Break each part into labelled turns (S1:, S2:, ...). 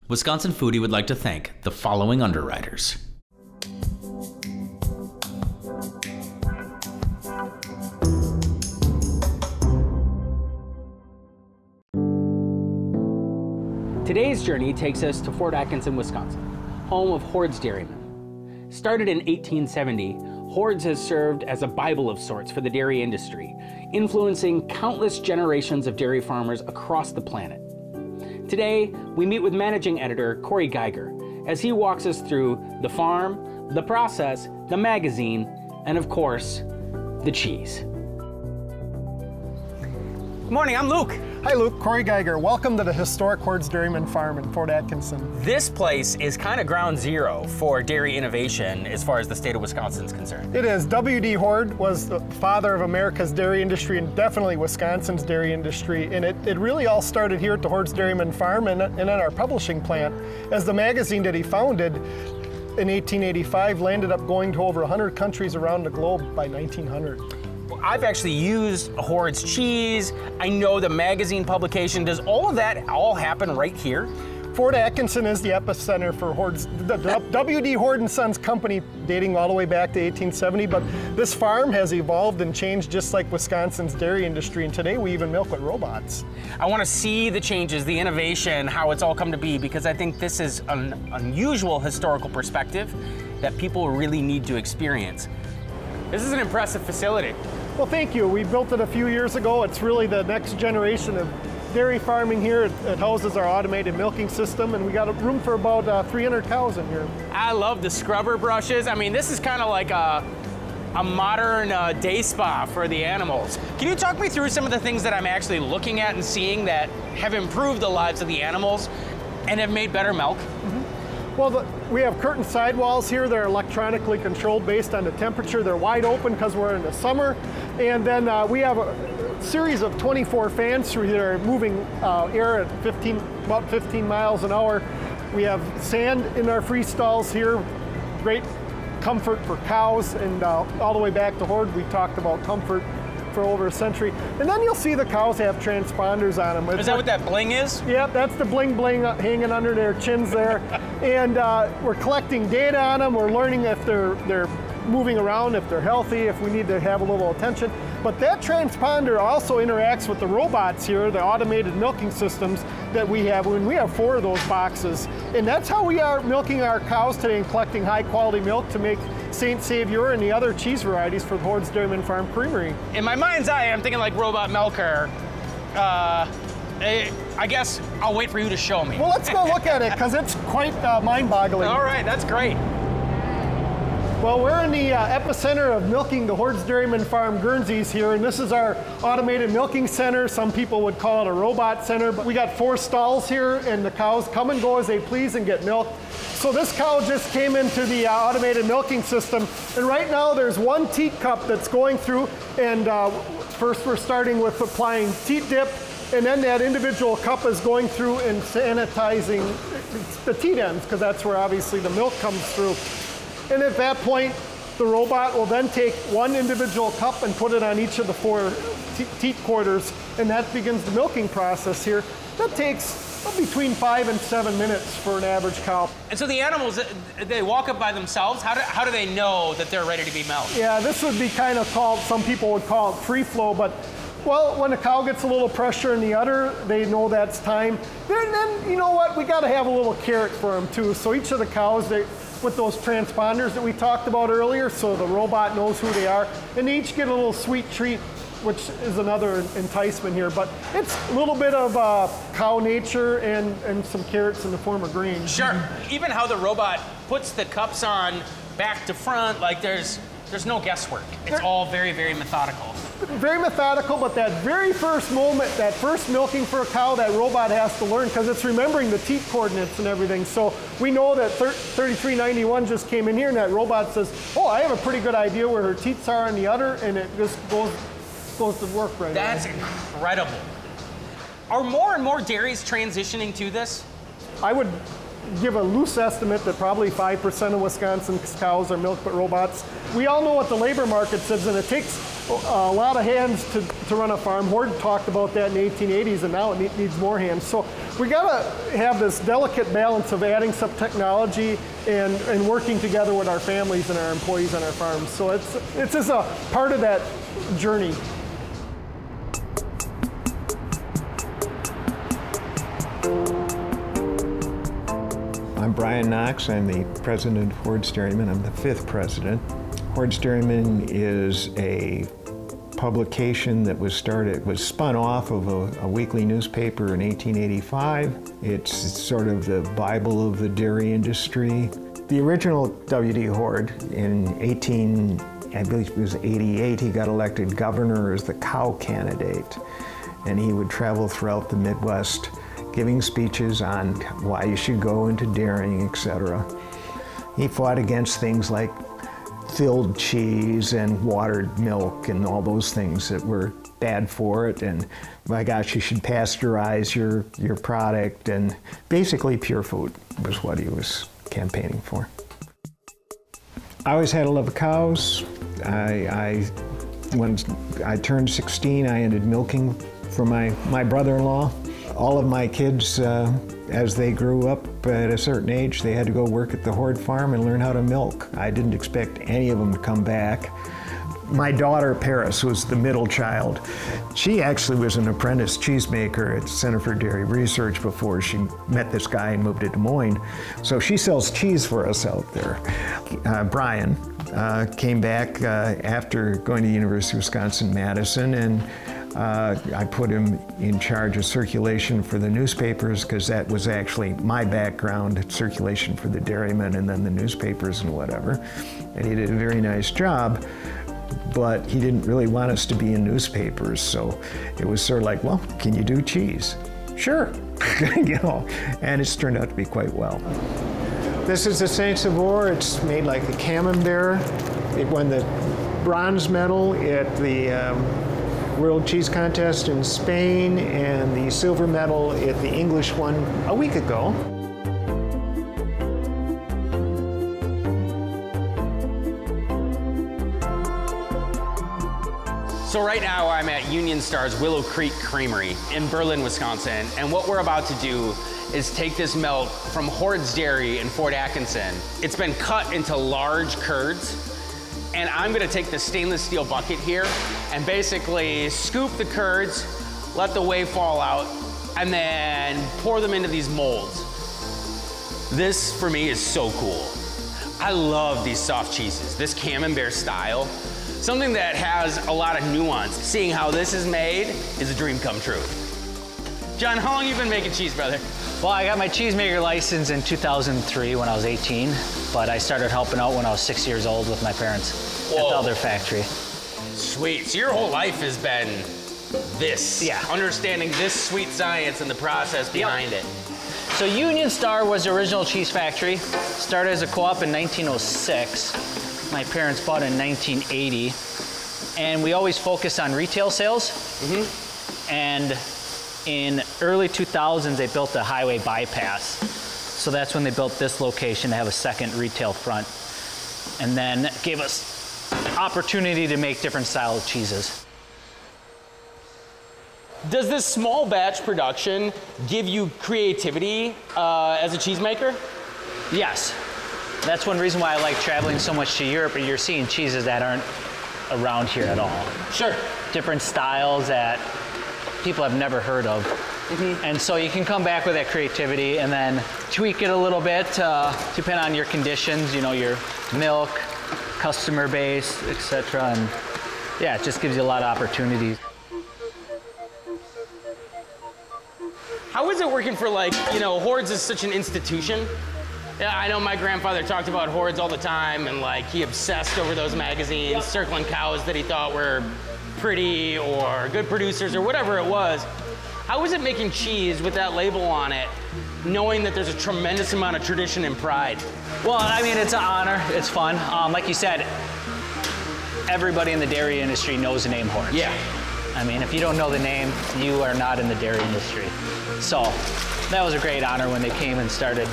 S1: Wisconsin Foodie would like to thank the following underwriters.
S2: Today's journey takes us to Fort Atkinson, Wisconsin, home of Hoards Dairyman. Started in 1870, Hoards has served as a Bible of sorts for the dairy industry, influencing countless generations of dairy farmers across the planet. Today, we meet with managing editor Corey Geiger as he walks us through the farm, the process, the magazine, and of course, the cheese. Good morning, I'm Luke.
S3: Hi Luke, Corey Geiger. Welcome to the historic Hoards Dairyman farm in Fort Atkinson.
S2: This place is kind of ground zero for dairy innovation as far as the state of Wisconsin is concerned.
S3: It is. W.D. Hoard was the father of America's dairy industry and definitely Wisconsin's dairy industry. And it really all started here at the Hoards Dairyman farm and at our publishing plant, as the magazine that he founded in 1885 landed up going to over 100 countries around the globe by 1900.
S2: I've actually used Hoard's cheese. I know the magazine publication. Does all of that all happen right here?
S3: Fort Atkinson is the epicenter for Hoard's, the W.D. Hoard and Sons company dating all the way back to 1870, but this farm has evolved and changed just like Wisconsin's dairy industry, and today we even milk with robots.
S2: I want to see the changes, the innovation, how it's all come to be, because I think this is an unusual historical perspective that people really need to experience. This is an impressive facility.
S3: Well, thank you. We built it a few years ago. It's really the next generation of dairy farming here. It houses our automated milking system, and we got room for about 300 cows in here.
S2: I love the scrubber brushes. I mean, this is kind of like a modern day spa for the animals. Can you talk me through some of the things that I'm actually looking at and seeing that have improved the lives of the animals and have made better milk?
S3: Well, we have curtain sidewalls here. They're electronically controlled based on the temperature. They're wide open because we're in the summer. And then we have a series of 24 fans through here moving air at about 15 miles an hour. We have sand in our free stalls here. Great comfort for cows, and all the way back to Hoard, we talked about comfort for over a century. And then you'll see the cows have transponders on them.
S2: Is that what that bling is?
S3: Yep, that's the bling bling hanging under their chins there. And we're collecting data on them. We're learning if they're moving around, if they're healthy, if we need to have a little attention. But that transponder also interacts with the robots here, the automated milking systems that we have. We have 4 of those boxes. And that's how we are milking our cows today and collecting high quality milk to make St. Saviour and the other cheese varieties for the Hoards Dairyman Farm Creamery.
S2: In my mind's eye, I'm thinking like robot milker. I guess I'll wait for you to show me.
S3: Well, let's go look at it, because it's quite mind-boggling.
S2: All right, that's great.
S3: Well, we're in the epicenter of milking the Hoards Dairyman Farm Guernseys here, and this is our automated milking center. Some people would call it a robot center, but we got 4 stalls here, and the cows come and go as they please and get milked. So this cow just came into the automated milking system, and right now there's 1 teat cup that's going through, and first we're starting with applying teat dip, and then that individual cup is going through and sanitizing the teat ends, because that's where obviously the milk comes through. And at that point, the robot will then take 1 individual cup and put it on each of the 4 teat quarters, and that begins the milking process here. That takes between 5 and 7 minutes for an average cow.
S2: And so the animals, they walk up by themselves? How do they know that they're ready to be milked?
S3: Yeah, this would be kind of called, some people would call it free flow, but well, when a cow gets a little pressure in the udder, they know that's time. Then you know what, we gotta have a little carrot for them too. So each of the cows, with those transponders that we talked about earlier, so the robot knows who they are, and they each get a little sweet treat, which is another enticement here. But it's a little bit of cow nature and some carrots in the form of greens.
S2: Sure. Even how the robot puts the cups on back to front, like there's no guesswork. It's all very, very methodical.
S3: Very methodical, but that very first moment, that first milking for a cow, that robot has to learn, because it's remembering the teat coordinates and everything. So we know that 3391 just came in here, and that robot says, oh, I have a pretty good idea where her teats are in the udder, and it just goes to work right away.
S2: That's incredible. Are more and more dairies transitioning to this?
S3: I would give a loose estimate that probably 5% of Wisconsin's cows are milked by robots. We all know what the labor market says, and it takes a lot of hands to run a farm. Hoard talked about that in the 1880s, and now it needs more hands. So We gotta have this delicate balance of adding some technology and working together with our families and our employees on our farms. So it's just a part of that journey.
S4: I'm Brian Knox. I'm the president of Hoards Dairyman. I'm the 5th president. Hoards Dairyman is a publication that was spun off of a weekly newspaper in 1885. It's sort of the Bible of the dairy industry. The original W.D. Hoard in I believe it was 88, he got elected governor as the cow candidate. And he would travel throughout the Midwest giving speeches on why you should go into dairying, etc. He fought against things like filled cheese and watered milk and all those things that were bad for it, and my gosh, you should pasteurize your product, and basically pure food was what he was campaigning for. I always had a love of cows. When I turned 16, I ended milking for my brother-in-law. All of my kids, as they grew up at a certain age, they had to go work at the Hoard farm and learn how to milk. I didn't expect any of them to come back. My daughter, Paris, was the middle child. She actually was an apprentice cheesemaker at the Center for Dairy Research before she met this guy and moved to Des Moines. So she sells cheese for us out there. Brian came back after going to the University of Wisconsin-Madison, and I put him in charge of circulation for the newspapers, because that was actually my background, circulation for the Dairyman and then the newspapers and whatever. And he did a very nice job, but he didn't really want us to be in newspapers. So it was sort of like, well, can you do cheese? Sure, you know, and it's turned out to be quite well. This is the Saint Saviour. It's made like a camembert. It won the bronze medal at the World Cheese Contest in Spain, and the silver medal at the English one a week ago.
S2: So right now I'm at Union Star's Willow Creek Creamery in Berlin, Wisconsin, and what we're about to do is take this milk from Hoards Dairy in Fort Atkinson. It's been cut into large curds, and I'm gonna take the stainless steel bucket here and basically scoop the curds, let the whey fall out, and then pour them into these molds. This, for me, is so cool. I love these soft cheeses, this camembert style. Something that has a lot of nuance. Seeing how this is made is a dream come true. John, how long have you been making cheese, brother?
S5: Well, I got my cheesemaker license in 2003 when I was 18, but I started helping out when I was 6 years old with my parents at the other factory.
S2: Sweet, so your whole life has been this.
S5: Yeah.
S2: Understanding this sweet science and the process behind it.
S5: So Union Star was the original cheese factory. Started as a co-op in 1906. My parents bought it in 1980. And we always focused on retail sales. And in early 2000s, they built the highway bypass. So that's when they built this location to have a second retail front. And then gave us opportunity to make different style of cheeses.
S2: Does this small batch production give you creativity as a cheesemaker?
S5: Yes. That's one reason why I like traveling so much to Europe, and you're seeing cheeses that aren't around here at all.
S2: Sure.
S5: Different styles that people have never heard of. And so you can come back with that creativity and then tweak it a little bit, depending on your conditions, you know, your milk, customer base, etc. And yeah, it just gives you a lot of opportunities.
S2: How is it working for, like, you know, Hoards is such an institution. Yeah, I know my grandfather talked about Hoards all the time, and like he obsessed over those magazines, circling cows that he thought were pretty or good producers or whatever it was. How is it making cheese with that label on it, knowing that there's a tremendous amount of tradition and pride?
S5: Well, I mean, it's an honor, it's fun. Like you said, everybody in the dairy industry knows the name Hoards.
S2: Yeah.
S5: I mean, if you don't know the name, you are not in the dairy industry. So that was a great honor when they came and started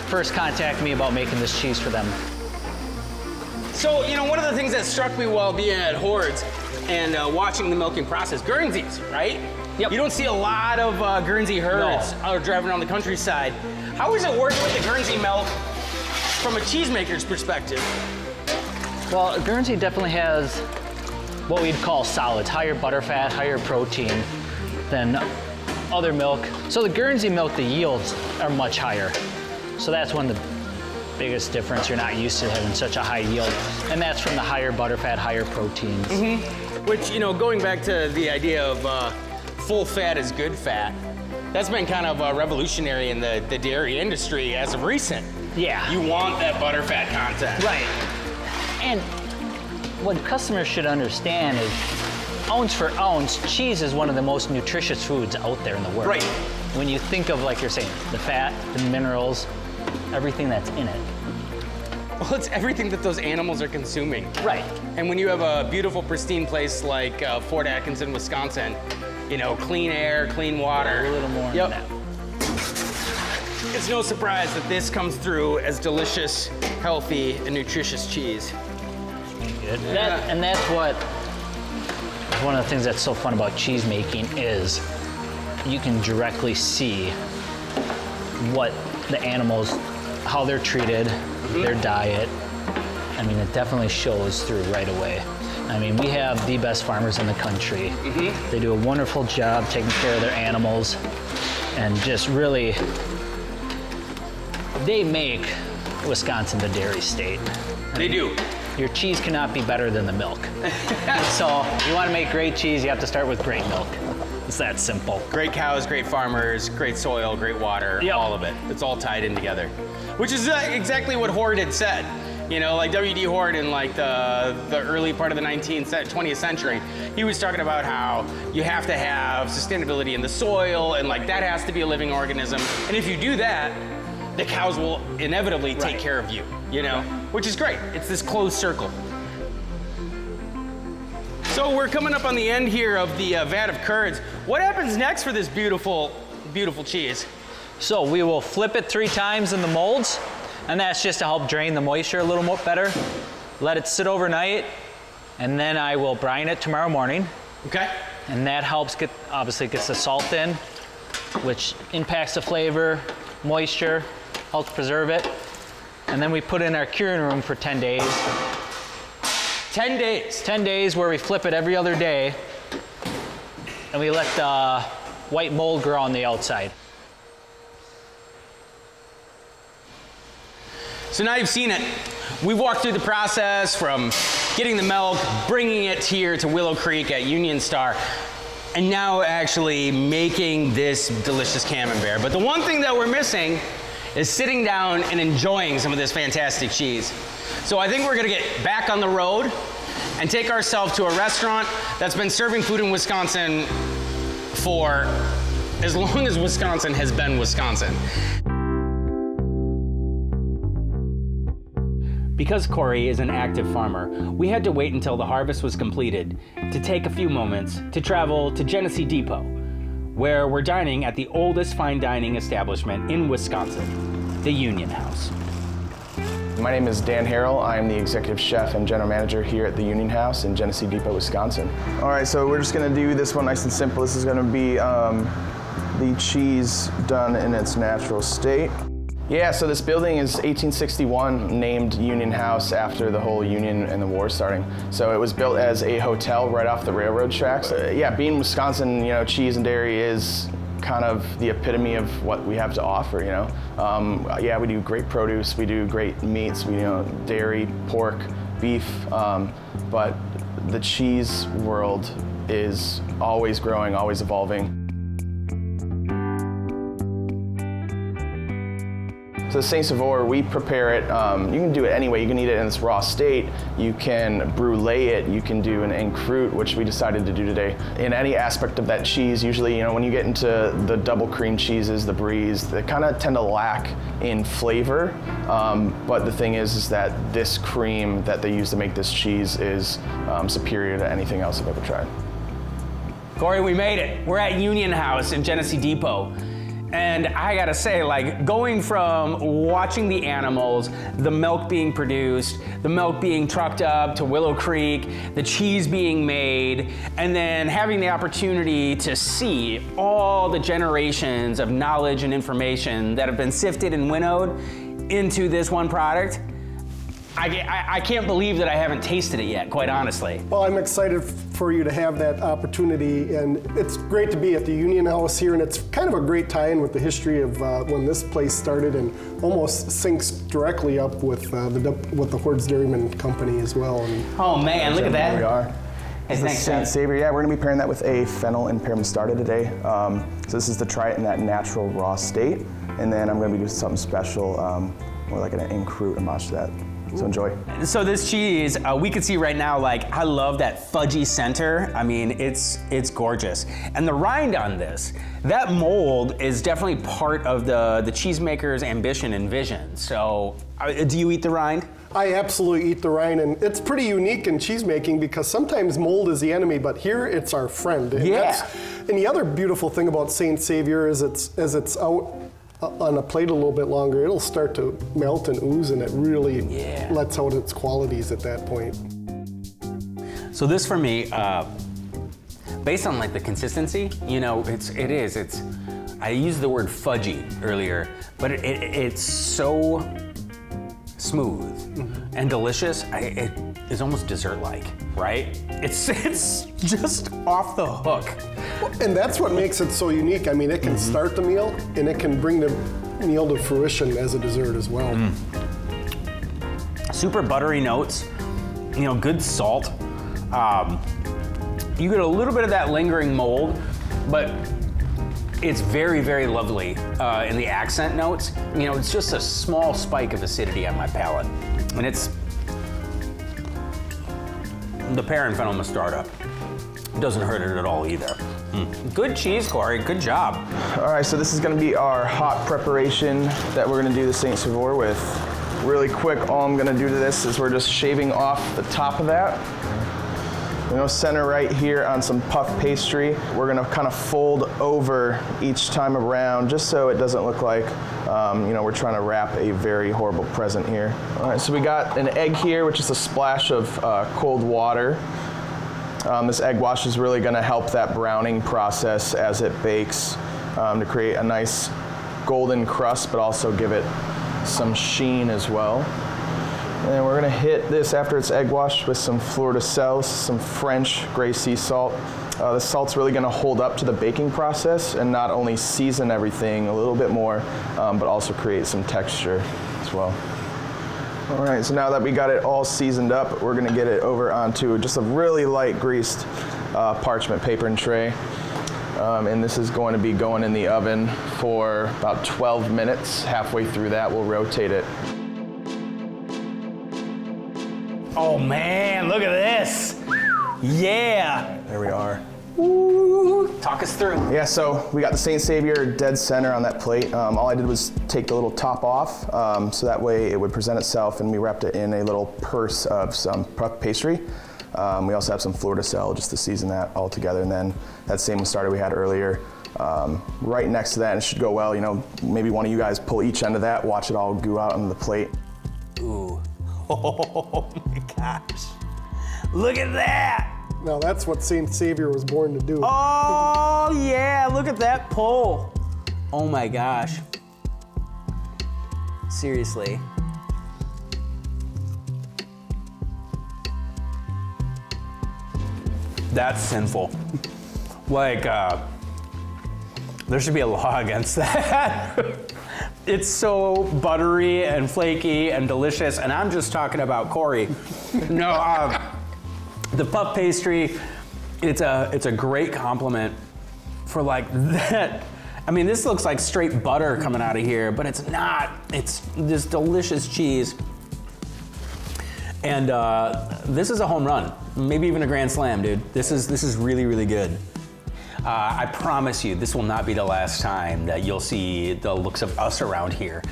S5: first contacting me about making this cheese for them.
S2: So, you know, one of the things that struck me while being at Hoards and watching the milking process, Guernseys, right? Yep. You don't see a lot of Guernsey herds driving around the countryside. How is it working with the Guernsey milk from a cheesemaker's perspective?
S5: Well, Guernsey definitely has what we'd call solids, higher butterfat, higher protein than other milk. So the Guernsey milk, the yields are much higher. So that's one of the biggest difference. You're not used to having such a high yield. And that's from the higher butterfat, higher proteins.
S2: Which, you know, going back to the idea of full fat is good fat, that's been kind of revolutionary in the dairy industry as of recent.
S5: Yeah.
S2: You want that butterfat content.
S5: Right. And what customers should understand is, ounce for ounce, cheese is one of the most nutritious foods out there in the world.
S2: Right.
S5: When you think of, like you're saying, the fat, the minerals, everything that's in it.
S2: Well, it's everything that those animals are consuming.
S5: Right.
S2: And when you have a beautiful, pristine place like Fort Atkinson, Wisconsin, you know, clean air, clean water.
S5: A little more than that.
S2: It's no surprise that this comes through as delicious, healthy, and nutritious cheese.
S5: And that's what, one of the things that's so fun about cheese making is you can directly see what the animals, how they're treated, their diet. I mean, it definitely shows through right away. I mean, we have the best farmers in the country. They do a wonderful job taking care of their animals and just really, they make Wisconsin the dairy state.
S2: They do.
S5: Your cheese cannot be better than the milk. So you want to make great cheese, you have to start with great milk. It's that simple.
S2: Great cows, great farmers, great soil, great water, all of it. It's all tied in together. Which is exactly what Hoard had said. You know, like W.D. Hoard in like the early part of the 20th century, he was talking about how you have to have sustainability in the soil and like that has to be a living organism. And if you do that, the cows will inevitably take care of you, you know, which is great. It's this closed circle. So we're coming up on the end here of the vat of curds. What happens next for this beautiful, beautiful cheese?
S5: So we will flip it 3 times in the molds, and that's just to help drain the moisture a little more better. Let it sit overnight, and then I will brine it tomorrow morning.
S2: Okay.
S5: And that helps obviously gets the salt in, which impacts the flavor, moisture, helps preserve it. And then we put it in our curing room for 10 days.
S2: 10 days?
S5: 10 days where we flip it every other day, and we let the white mold grow on the outside.
S2: So now you've seen it. We've walked through the process from getting the milk, bringing it here to Willow Creek at Union Star, and now actually making this delicious camembert. But the one thing that we're missing is sitting down and enjoying some of this fantastic cheese. So I think we're gonna get back on the road and take ourselves to a restaurant that's been serving food in Wisconsin for as long as Wisconsin has been Wisconsin. Because Corey is an active farmer, we had to wait until the harvest was completed to take a few moments to travel to Genesee Depot, where we're dining at the oldest fine dining establishment in Wisconsin, the Union House.
S6: My name is Dan Harrell. I am the executive chef and general manager here at the Union House in Genesee Depot, Wisconsin. All right, so we're just gonna do this one nice and simple. This is gonna be the cheese done in its natural state. Yeah, so this building is 1861, named Union House after the whole Union and the war starting. So it was built as a hotel right off the railroad tracks. Yeah, being Wisconsin, you know, cheese and dairy is kind of the epitome of what we have to offer, you know. Yeah, we do great produce, we do great meats, we, you know, dairy, pork, beef, but the cheese world is always growing, always evolving. So the Saint Saviour, we prepare it, you can do it any way. You can eat it in its raw state, you can brulee it, you can do an encroute, which we decided to do today. In any aspect of that cheese, usually, you know, when you get into the double cream cheeses, the bries, they kind of tend to lack in flavor. But the thing is that this cream that they use to make this cheese is superior to anything else I've ever tried.
S2: Corey, we made it. We're at Union House in Genesee Depot. And I gotta say, like, going from watching the animals, the milk being produced, the milk being trucked up to Willow Creek, the cheese being made, and then having the opportunity to see all the generations of knowledge and information that have been sifted and winnowed into this one product, I can't believe that I haven't tasted it yet, quite honestly.
S3: Well, I'm excited for you to have that opportunity, and it's great to be at the Union House here, and it's kind of a great tie-in with the history of when this place started, and almost syncs directly up with the Hoards Dairyman company as well. And
S2: oh man, look at that.
S6: There we are.
S2: Hey,
S6: This is St. Saviour. Yeah, we're gonna be pairing that with a fennel and pearland starter today. So this is to try it in that natural raw state, and then I'm gonna be doing something special, more like an en croûte homage to that. So enjoy.
S2: So this cheese, we can see right now, like, I love that fudgy center. I mean, it's gorgeous. And the rind on this, that mold is definitely part of the cheesemaker's ambition and vision. So do you eat the rind?
S3: I absolutely eat the rind, and it's pretty unique in cheese making because sometimes mold is the enemy, but here it's our friend. And
S2: yeah.
S3: And the other beautiful thing about St. Saviour is as it's out on a plate a little bit longer, it'll start to melt and ooze, and it really lets out its qualities at that point.
S2: So this for me, based on like the consistency, you know, I used the word fudgy earlier, but it's so smooth and delicious. It is almost dessert-like, right? It's just off the hook.
S3: And that's what makes it so unique. I mean, it can start the meal, and it can bring the meal to fruition as a dessert as well.
S2: Super buttery notes, you know, good salt. You get a little bit of that lingering mold, but it's very, very lovely in the accent notes. You know, it's just a small spike of acidity on my palate. And it's the pear and fennel mostarda. Doesn't hurt it at all either. Good cheese, Corey, good job.
S6: All right, so this is gonna be our hot preparation that we're gonna do the St. Saviour with. Really quick, all I'm gonna do to this is we're just shaving off the top of that. We're gonna center right here on some puff pastry. We're gonna kind of fold over each time around just so it doesn't look like, you know, we're trying to wrap a very horrible present here. All right, so we got an egg here, which is a splash of cold water. This egg wash is really gonna help that browning process as it bakes to create a nice golden crust, but also give it some sheen as well. And then we're gonna hit this after it's egg washed with some fleur de sel, some French gray sea salt. The salt's really gonna hold up to the baking process and not only season everything a little bit more, but also create some texture as well. All right, so now that we got it all seasoned up, we're gonna get it over onto just a really light greased parchment paper and tray. And this is going to be going in the oven for about 12 minutes. Halfway through that, we'll rotate it.
S2: Oh man, look at this. Yeah.
S6: There we are.
S2: Ooh, talk us through.
S6: Yeah, so we got the St. Saviour dead center on that plate. All I did was take the little top off, so that way it would present itself, and we wrapped it in a little purse of some puff pastry. We also have some fleur de sel just to season that all together, and then that same mostarda we had earlier, right next to that, and it should go well. You know, maybe one of you guys pull each end of that, watch it all goo out on the plate.
S2: Ooh. Oh my gosh. Look at that.
S3: Now that's what St. Saviour was born to do.
S2: Oh yeah, look at that pull. Oh my gosh. Seriously. That's sinful. Like, there should be a law against that. It's so buttery and flaky and delicious, and I'm just talking about Corey. No, the puff pastry, it's a great compliment for like that. I mean, this looks like straight butter coming out of here, but it's not. It's this delicious cheese. And this is a home run, maybe even a grand slam, dude. This is really, really good. I promise you, this will not be the last time that you'll see the looks of us around here,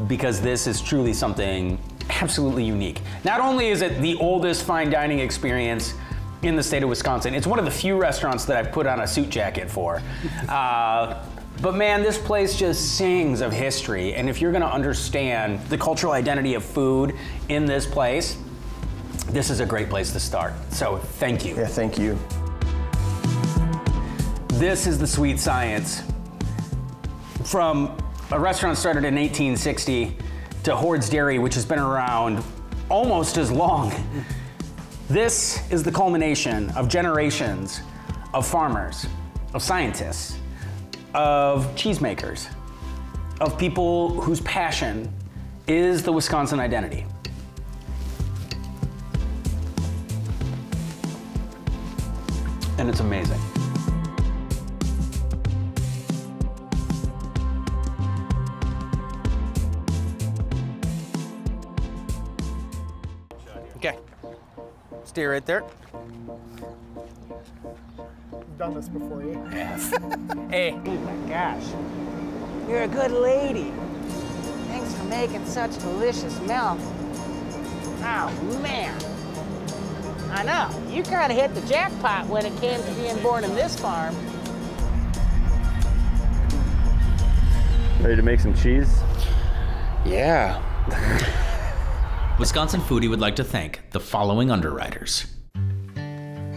S2: because this is truly something absolutely unique. Not only is it the oldest fine dining experience in the state of Wisconsin, it's one of the few restaurants that I've put on a suit jacket for. But man, this place just sings of history. And if you're gonna understand the cultural identity of food in this place, this is a great place to start. So thank you.
S6: Yeah, thank you.
S2: This is the sweet science. From a restaurant started in 1860 to Hoards Dairy, which has been around almost as long. This is the culmination of generations of farmers, of scientists, of cheesemakers, of people whose passion is the Wisconsin identity. And it's amazing. Okay, stay right there.
S3: I've done this before, you.
S2: Yes. Hey.
S7: Oh my gosh. You're a good lady. Thanks for making such delicious milk. Oh, man. I know. You kind of hit the jackpot when it came to being born in this farm.
S8: Ready to make some cheese?
S2: Yeah.
S1: Wisconsin Foodie would like to thank the following underwriters.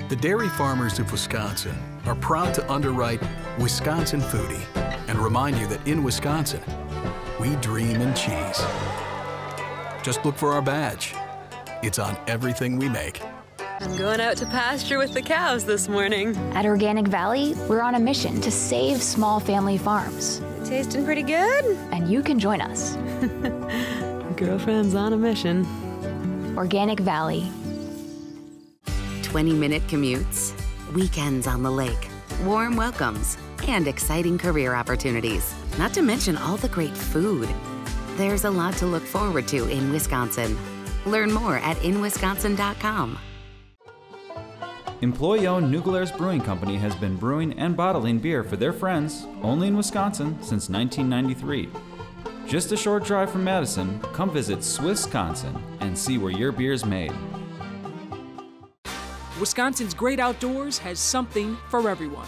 S9: The dairy farmers of Wisconsin are proud to underwrite Wisconsin Foodie and remind you that in Wisconsin, we dream in cheese. Just look for our badge. It's on everything we make.
S10: I'm going out to pasture with the cows this morning.
S11: At Organic Valley, we're on a mission to save small family farms.
S10: Tasting pretty good?
S11: And you can join us.
S10: Girlfriend's on a mission.
S11: Organic Valley.
S12: 20-minute commutes, weekends on the lake, warm welcomes, and exciting career opportunities. Not to mention all the great food. There's a lot to look forward to in Wisconsin. Learn more at inwisconsin.com.
S13: Employee-owned New Glarus Brewing Company has been brewing and bottling beer for their friends only in Wisconsin since 1993. Just a short drive from Madison, come visit Swissconsin and see where your beer's made.
S14: Wisconsin's great outdoors has something for everyone.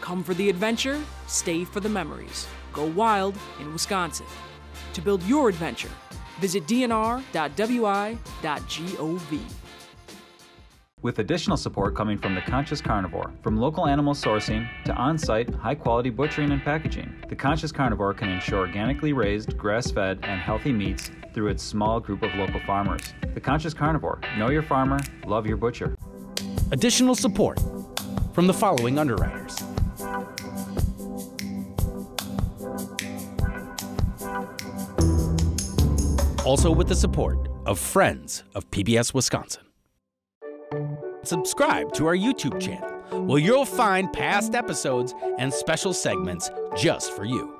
S14: Come for the adventure, stay for the memories. Go wild in Wisconsin. To build your adventure, visit dnr.wi.gov.
S13: With additional support coming from The Conscious Carnivore. From local animal sourcing to on-site, high-quality butchering and packaging, The Conscious Carnivore can ensure organically raised, grass-fed, and healthy meats through its small group of local farmers. The Conscious Carnivore. Know your farmer, love your butcher.
S2: Additional support from the following underwriters. Also with the support of Friends of PBS Wisconsin. Subscribe to our YouTube channel, where you'll find past episodes and special segments just for you.